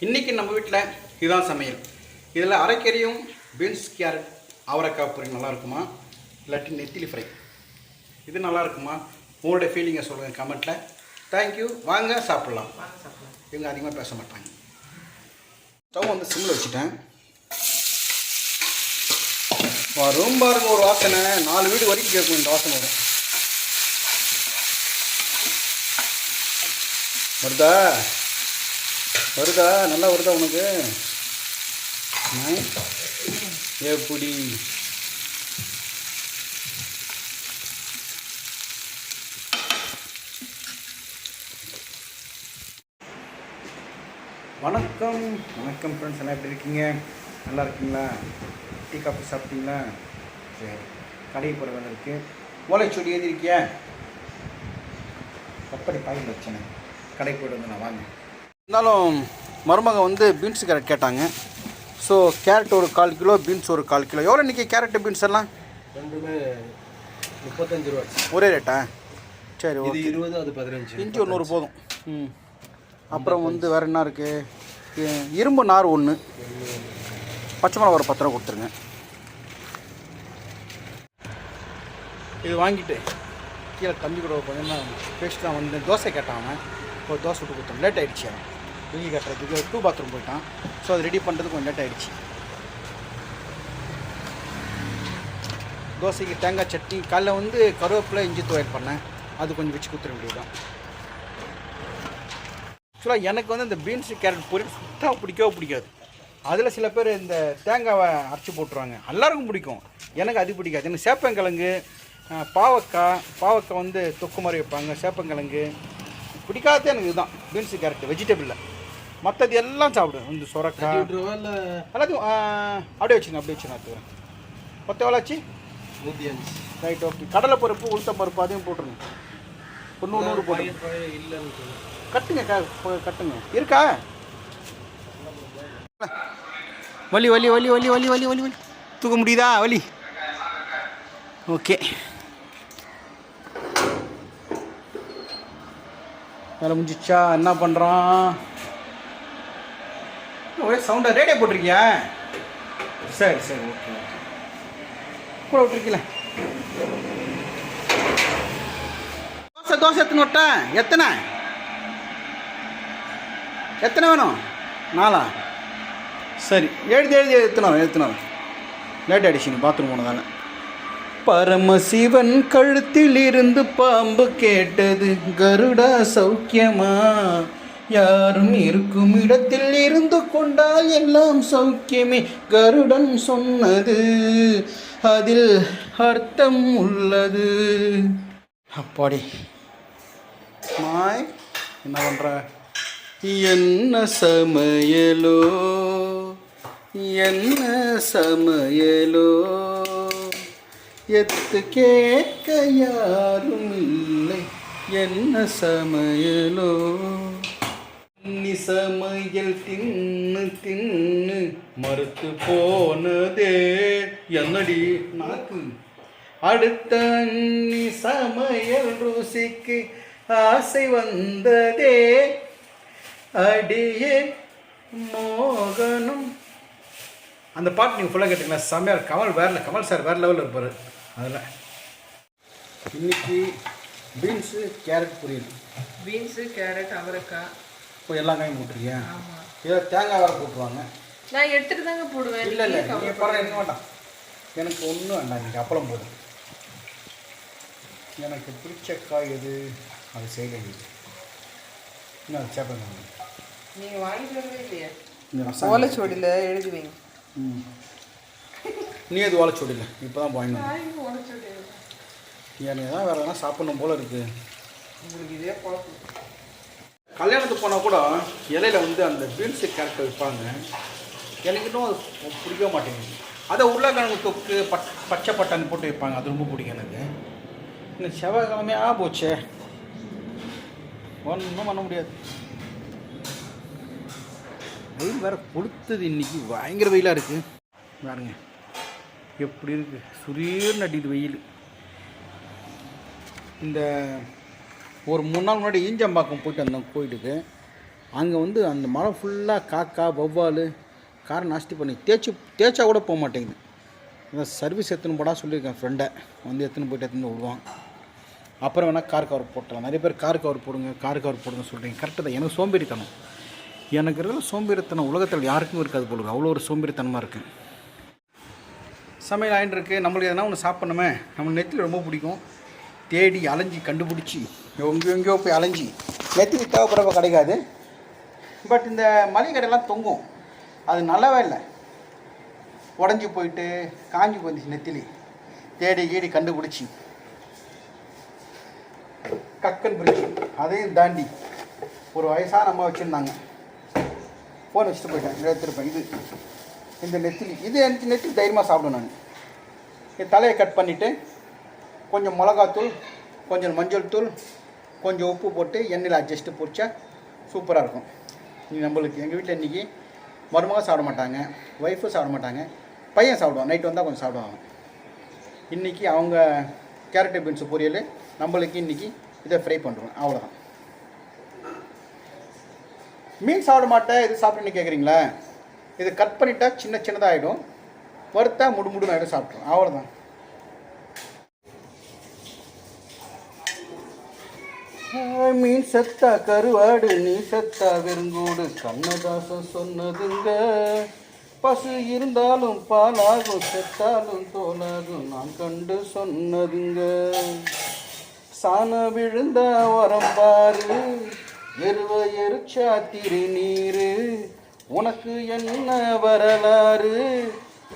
இன்றைக்கி நம்ம வீட்டில் இதுதான் சமையல். இதில் அரைக்கறியும் பீன்ஸ் கேரட் அவரைக்காய் பொரி நல்லா இருக்குமா, இல்லாட்டி நெத்திலி ஃப்ரை இது நல்லா இருக்குமா? உங்களுடைய ஃபீலிங்கை சொல்லுங்கள் கமெண்ட்டில். தேங்க்யூ. வாங்க சாப்பிட்லாம். இவங்க அதிகமாக பேச மாட்டாங்க. ஸ்டவ் வந்து சிம்மில் வச்சுட்டேன். வரும் பாருங்க ஒரு வாசனை, 4 வீடு வரைக்கும் கேட்கும் இந்த வாசனை வரும். வருதா வருதா நல்லா வருதா உனக்கு? எப்படி வணக்கம் வணக்கம் ஃப்ரெண்ட்ஸ், எல்லாம் எப்படி இருக்கீங்க? நல்லா இருக்கீங்களா? டீ காஃபி சாப்பிட்டீங்களா? சரி, கடைக்கு போகிற வேலை இருக்குது. ஓலைச்சொடி எழுதியிருக்கியா? கப்படி பாயில் வச்சேனே, கடைக்கு போய்ட்டு வந்து நான் வாங்க. இருந்தாலும் மருமக வந்து பீன்ஸ் கேரட் கேட்டாங்க. ஸோ கேரட் ஒரு 1/4 கிலோ, பீன்ஸ் ஒரு 1/4 கிலோ. எவ்வளோ இன்றைக்கி கேரட்டு பீன்ஸ் எல்லாம்? ரெண்டுமே 35 ரூபா. ஒரே ரேட்டா? சரி, இது 20, அது 15. இஞ்சி ஒரு 100 போதும். அப்புறம் வந்து வேறு என்ன இருக்குது? இரும்பு நார் 1, பச்சை மிளகா ஒரு 10 ரூபா கொடுத்துருங்க. இது வாங்கிட்டு கீழே தம்பி கூட கொஞ்சம் பேசிட்டு தான் வந்து தோசை கேட்டாங்க. ஒரு தோசை விட்டு கொடுத்தோம். லேட் ஆகிடுச்சு. வெயில் கட்டுறதுக்கு 2 பாத்ரூம் போயிட்டான். ஸோ அது ரெடி பண்ணுறதுக்கு கொஞ்சம் லேட் ஆகிடுச்சு. தோசைக்கு தேங்காய் சட்னி, காலைல வந்து கருவேப்பிலை இஞ்சி துவையல் பண்ணேன். அது கொஞ்சம் வச்சு கொடுத்துட வேண்டியதுதான். ஆக்சுவலாக எனக்கு வந்து இந்த பீன்ஸு கேரட் பொரியல் சுத்தமாக பிடிக்காது. அதில் சில பேர் இந்த தேங்காவை அரைச்சி போட்டுருவாங்க. எல்லாருக்கும் பிடிக்கும், எனக்கு அது பிடிக்காது. எனக்கு சேப்பங்கிழங்கு, பாவக்காய் வந்து தொக்கு மாதிரி வைப்பாங்க. சேப்பங்கிழங்கு பிடிக்காதே எனக்கு இதுதான், பீன்ஸு கேரட் வெஜிடபிளில். மற்றது எல்லாம் சாப்பிடுவேன். இந்த சொரக்காய் எல்லாத்தையும் அப்படியே வச்சுங்க எடுத்துக்கிறேன். மொத்தம் எவ்வளோ ஆச்சு? 105. Right, okay. கடலை பருப்பு, உளுத்தம் பருப்பு அதையும் போட்டுருங்க. 100 போட்டு கட்டுங்க, கட்டுங்க. இருக்கா? வலி வலி வலி வலி வலி வலி வலி வலி தூக்க முடியுதா? வலி. ஓகே, வேலை முடிஞ்சிச்சா? என்ன பண்ணுறான்? ஒரே சவுண்டா. ரேடியோ போட்டிருக்கியா? சரி சரி, ஓகே. கூட விட்டுருக்கீங்கள. தோசை எத்தனை விட்டேன்? எத்தனை வேணும்? 4? சரி, எழுதி எடுத்துனோம். லேட் ஆகிடுச்சு நீ பாத்ரூம் போனதானே. பரமசிவன் கழுத்தில் இருந்து பாம்பு கேட்டது, கருடா சௌக்கியமா? யாரும் இருக்கும் இடத்தில் இருந்து கொண்டால் எல்லாம் சௌக்கியமே, கருடன் சொன்னது, அதில் அர்த்தம் உள்ளது. அப்பாடி மாய், என்ன பண்ணுற? என்ன சமையலோ என்ன சமையலோ, எத்து கேட்க யாரும் இல்லை, என்ன சமையலோ. நீ சமையல் தின்னு மறுத்து போனதே என்னடி நாக்கு. அடுத்த நீ சமையல் ருசிக்கு ஆசை வந்ததே, அடியே மோகனம். அந்த பாட்டு நீங்கள் ஃபுல்லாக கேட்டிங்களா? செம்மையாக. கமல் சார் வேறு லெவலில் இருப்பார் அதில். இன்றைக்கி பீன்ஸு கேரட் பொரியல். பீன்ஸு கேரட் அவரைக்காய் இப்போ எல்லா காயும் போட்டுருக்கியா? ஏதோ தேங்காய் வர போட்டுருவாங்க. நான் எடுத்துகிட்டு தாங்க போடுவேன். இல்லை நீங்கள் படம் எடுக்க வேண்டாம், எனக்கு ஒன்றும் வேண்டாம். இன்றைக்கி அப்பளம் போதும். எனக்கு பிடிச்ச காய் எது அது செய்யலை. இன்னும் அது சேப்பங்க. நீங்கள் வாங்கிட்டு வரவே இல்லையா? ஓலைச்சுவடியில் எழுதுவீங்க. நீ எது ஓலைச்சுவடியில்? இப்போ தான் வாங்கிட்டு எனக்கு தான் வேறு எதனா சாப்பிட்ணும் போல் இருக்குது. உங்களுக்கு இதே குழப்பம். கல்யாணத்துக்கு போனால் கூட இலையில் வந்து அந்த பீன்ஸு கேரட் வைப்பாங்க. எனக்கு இன்னும் அது பிடிக்க மாட்டேங்குது. அதை உருளைக்கிழங்கு தொக்கு பச்சை பட்டாணி போட்டு வைப்பாங்க, அது ரொம்ப பிடிக்கும் எனக்கு. இன்னும் செவ்வாய்க்கிழமையாக போச்சே, ஒன்றும் பண்ண முடியாது. வெயில் வேறு கொளுத்துது. இன்றைக்கி பயங்கர வெயிலாக இருக்குது. பாருங்க எப்படி இருக்குது, சுரீர்னு அடிக்குது வெயில். இந்த ஒரு 3 நாள் முன்னாடி ஈஞ்சம்பாக்கம் போயிட்டு வந்தோம் கோயிலுக்கு. அங்கே வந்து அந்த மரம் ஃபுல்லாக காக்கா வௌவால் காரை நாஸ்தி பண்ணி தேய்ச்சா கூட போக மாட்டேங்குது. இதான் சர்வீஸ் எடுத்துன்னு போடா சொல்லியிருக்கேன் ஃப்ரெண்டை, வந்து எடுத்துன்னு விடுவான். அப்புறம் வேணால் கார் கவர் போட்டலாம். நிறைய பேர் கார் கவர் போடுங்க சொல்கிறீங்க. கரெக்டாக தான். எனக்கு சோம்பேறித்தனம், எனக்கு இருக்கிற சோம்பேறித்தனம் உலகத்தில் யாருக்கும் இருக்காது போல. அவ்வளோ ஒரு சோம்பேறித்தனமாக இருக்குது. சமையல் ஆகிட்டு இருக்குது. நம்மளுக்கு எதனா ஒன்று சாப்பிட்ணுமே, நம்மளுக்கு நெத்திலி ரொம்ப பிடிக்கும். தேடி அலைஞ்சி கண்டுபிடிச்சி எங்கேயோ போய் அலைஞ்சி நெத்திலி தேவைப்படுறப்ப கிடைக்காது. பட் இந்த மளிகை கடையெல்லாம் தொங்கும், அது நல்லாவே இல்லை. உடஞ்சி போயிட்டு காஞ்சி போயிருந்துச்சு நெத்திலி. தேடி கண்டுபிடிச்சி கக்கன் பிரிட்ஜ் அதையும் தாண்டி ஒரு வயசான அம்மா வச்சுருந்தாங்க. ஃபோன் வச்சுட்டு போயிட்டேன், எடுத்துருப்பேன். இந்த நெத்திலி எனக்கு நெத்திலி தைரியமாக சாப்பிடும். நான் என் தலையை கட் பண்ணிவிட்டு கொஞ்சம் மிளகாத்தூள், கொஞ்சம் மஞ்சள் தூள், கொஞ்சம் உப்பு போட்டு எண்ணெயில் அட்ஜஸ்ட்டு பொரிச்சா சூப்பராக இருக்கும். நம்மளுக்கு எங்கள் வீட்டில் இன்றைக்கி மருமக சாப்பிட மாட்டாங்க, ஒய்ஃபும் சாப்பிட மாட்டாங்க, பையன் சாப்பிடுவான். நைட்டு வந்தால் கொஞ்சம் சாப்பிடுவாங்க. இன்றைக்கி அவங்க கேரட் பீன்ஸு பொரியல், நம்மளுக்கு இன்றைக்கி இதை ஃப்ரை பண்ணுறோம். அவ்வளோதான். மீன் சாப்பிட மாட்டேன், இது சாப்பிட்டுன்னு கேட்குறீங்களா? இது கட் பண்ணிட்டா சின்னதாக ஆகிடும், வறுத்தா முடுமுடுன்னு ஆகிடும், சாப்பிட்றோம். அவ்வளோதான். மீன் செத்தா கருவாடு, நீ செத்தா வெறுங்கூடு, கண்ணதாசன் சொன்னதுங்க. பசு இருந்தாலும் பாலாகும், செத்தாலும் தோலாகும், நான் கண்டு சொன்னதுங்க. சாண விழுந்த வரம்பாரு, எருவ எரிச்சா திருநீரு, உனக்கு என்ன வரலாறு,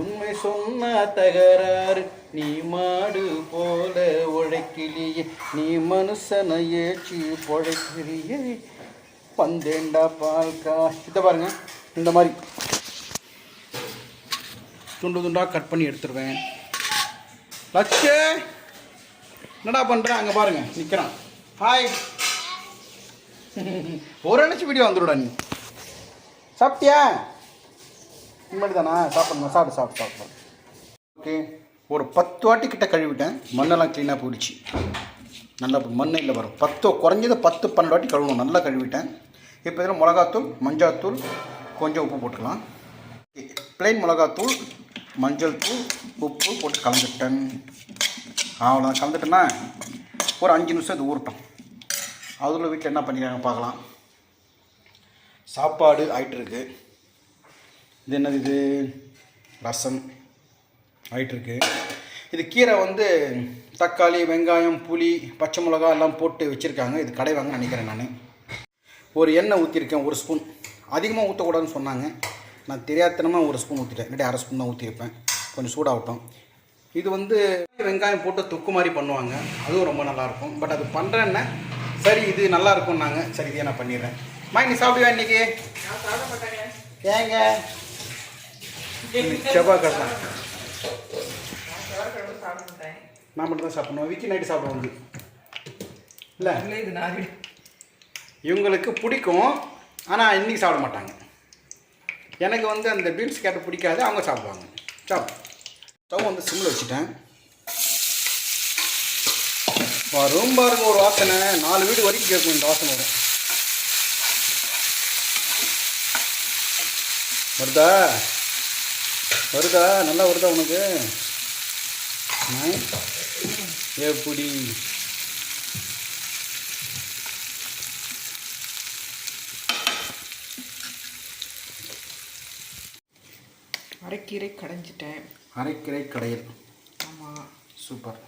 உண்மை சொன்ன தகராறு, நீ மாடு போல உழைக்கிளியே, நீ மனுஷனை ஏற்றி பொழைக்கிறியே, பந்தேண்டா பால்கா. இதை பாருங்க, இந்த மாதிரி துண்டாக கட் பண்ணி எடுத்துருவேன். லட்சு என்னடா பண்ணுறேன்? அங்கே பாருங்க நிற்கிறான். ஹாய். ஒரு நினச்சி வீடியோ வந்துடுடா. நீ சாப்பிட்டியா? இனிமேட்டு தானா சாப்பிடணும். சாப்பிடு. ஓகே, ஒரு 10 வாட்டி கிட்ட கழுவிட்டேன். மண்ணெல்லாம் க்ளீனாக போயிடுச்சு. நல்லா மண்ணே இல்லை வரும். 10 குறைஞ்சது 10-12 வாட்டி கழுவணும். நல்லா கழுவிட்டேன். இப்போ இதில் மிளகாத்தூள், மஞ்சள்தூள், கொஞ்சம் உப்பு போட்டுக்கலாம். ப்ளைன் மிளகாத்தூள், மஞ்சள் தூள், உப்பு போட்டு கலந்துட்டேன். அவ்வளோதான். கலந்துட்டேன்னா ஒரு 5 நிமிஷம் இது ஊறட்டும். அதில் வீட்டில் என்ன பண்ணிக்கிறாங்க பார்க்கலாம். சாப்பாடு ஆகிட்டுருக்கு. இது என்னது? இது ரசம் ஆகிட்டுருக்கு. இது கீரை வந்து தக்காளி, வெங்காயம், புளி, பச்சை மிளகா எல்லாம் போட்டு வச்சுருக்காங்க. இது கடைவாங்க நினைக்கிறேன். நான் ஒரு எண்ணெய் ஊற்றிருக்கேன், 1 ஸ்பூன். அதிகமாக ஊற்றக்கூடாதுன்னு சொன்னாங்க. நான் தெரியாதனமாக 1 ஸ்பூன் ஊற்றிட்டேன். இல்லாட்டி 1/2 ஸ்பூன் தான் ஊற்றிருப்பேன். கொஞ்சம் சூடாகட்டும். இது வந்து வெங்காயம் போட்டு தொக்கு மாதிரி பண்ணுவாங்க, அதுவும் ரொம்ப நல்லாயிருக்கும். பட் அது பண்ணுறேன்னா சரி இது நல்லாயிருக்கும்னாங்க. சரி இதே நான் பண்ணிடுறேன். நீ சாப்பிடுவேன் இன்றைக்கி? ஏங்க செவ்வாய்க்கிழமை நான் மட்டும் தான் சாப்பிடணும். விக்கி நைட்டு சாப்பிடுவோம் வந்து இல்லை. இவங்களுக்கு பிடிக்கும், ஆனால் இன்றைக்கி சாப்பிட மாட்டாங்க. எனக்கு வந்து அந்த பீன்ஸ் கேரட் பிடிக்காது, அவங்க சாப்பிடுவாங்க. ஸ்டவ் வந்து சிம்மில் வச்சுட்டேன். வரும் பாருங்க ஒரு வாசனை, 4 வீடு வரைக்கும் கேட்கும் இந்த வாசனை வரும். வருதா நல்லா வருதா உனக்கு? எப்படி அரைக்கீரை கடைஞ்சிட்டேன். அரைக்கீரை கடையல். ஆமாம், சூப்பர்.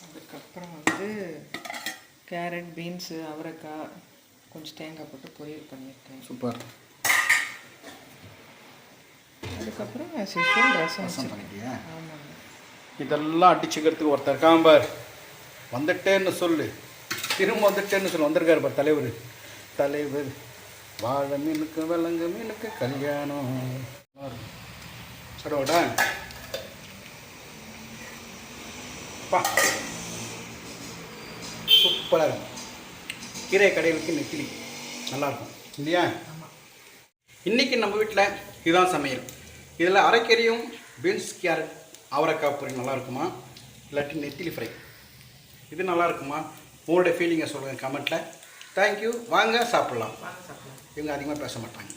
அதுக்கப்புறம் வந்து கேரட், பீன்ஸு, அவரைக்காய், கொஞ்சம் தேங்காய் போட்டு பொரியல் பண்ணியிருக்கேன். சூப்பர். அதுக்கப்புறம் ரசம் பண்ணிட்டியா? ஆமாங்க. இதெல்லாம் அடிச்சுக்கிறதுக்கு ஒருத்தர் காம்பார் வந்துட்டேன்னு சொல்லு, திரும்ப வந்துட்டேன்னு சொல்லு. வந்திருக்காரு பார் தலைவர். வாழை மீனுக்கு விலங்கு மீனுக்கு கல்யாணம். சரோடா பா, சூப்பராக இருக்கும். கீரை கடைகளுக்கு நெத்திலி நல்லாயிருக்கும் இல்லையா? இன்றைக்கி நம்ம வீட்டில் இதுதான் சமையல். இதில் அரைக்கறியும் பீன்ஸ், கேரட், அவரைக்காய் பொரியல் நல்லாயிருக்குமா, இல்லாட்டி நெத்திலி ஃப்ரை இது நல்லாயிருக்குமா? உங்களுடைய ஃபீலிங்கை சொல்லுங்கள் கமெண்ட்டில். தேங்க்யூ. வாங்க சாப்பிட்லாம். வாங்க சாப்பிடலாம். இவங்க அதிகமாக பேச மாட்டாங்க.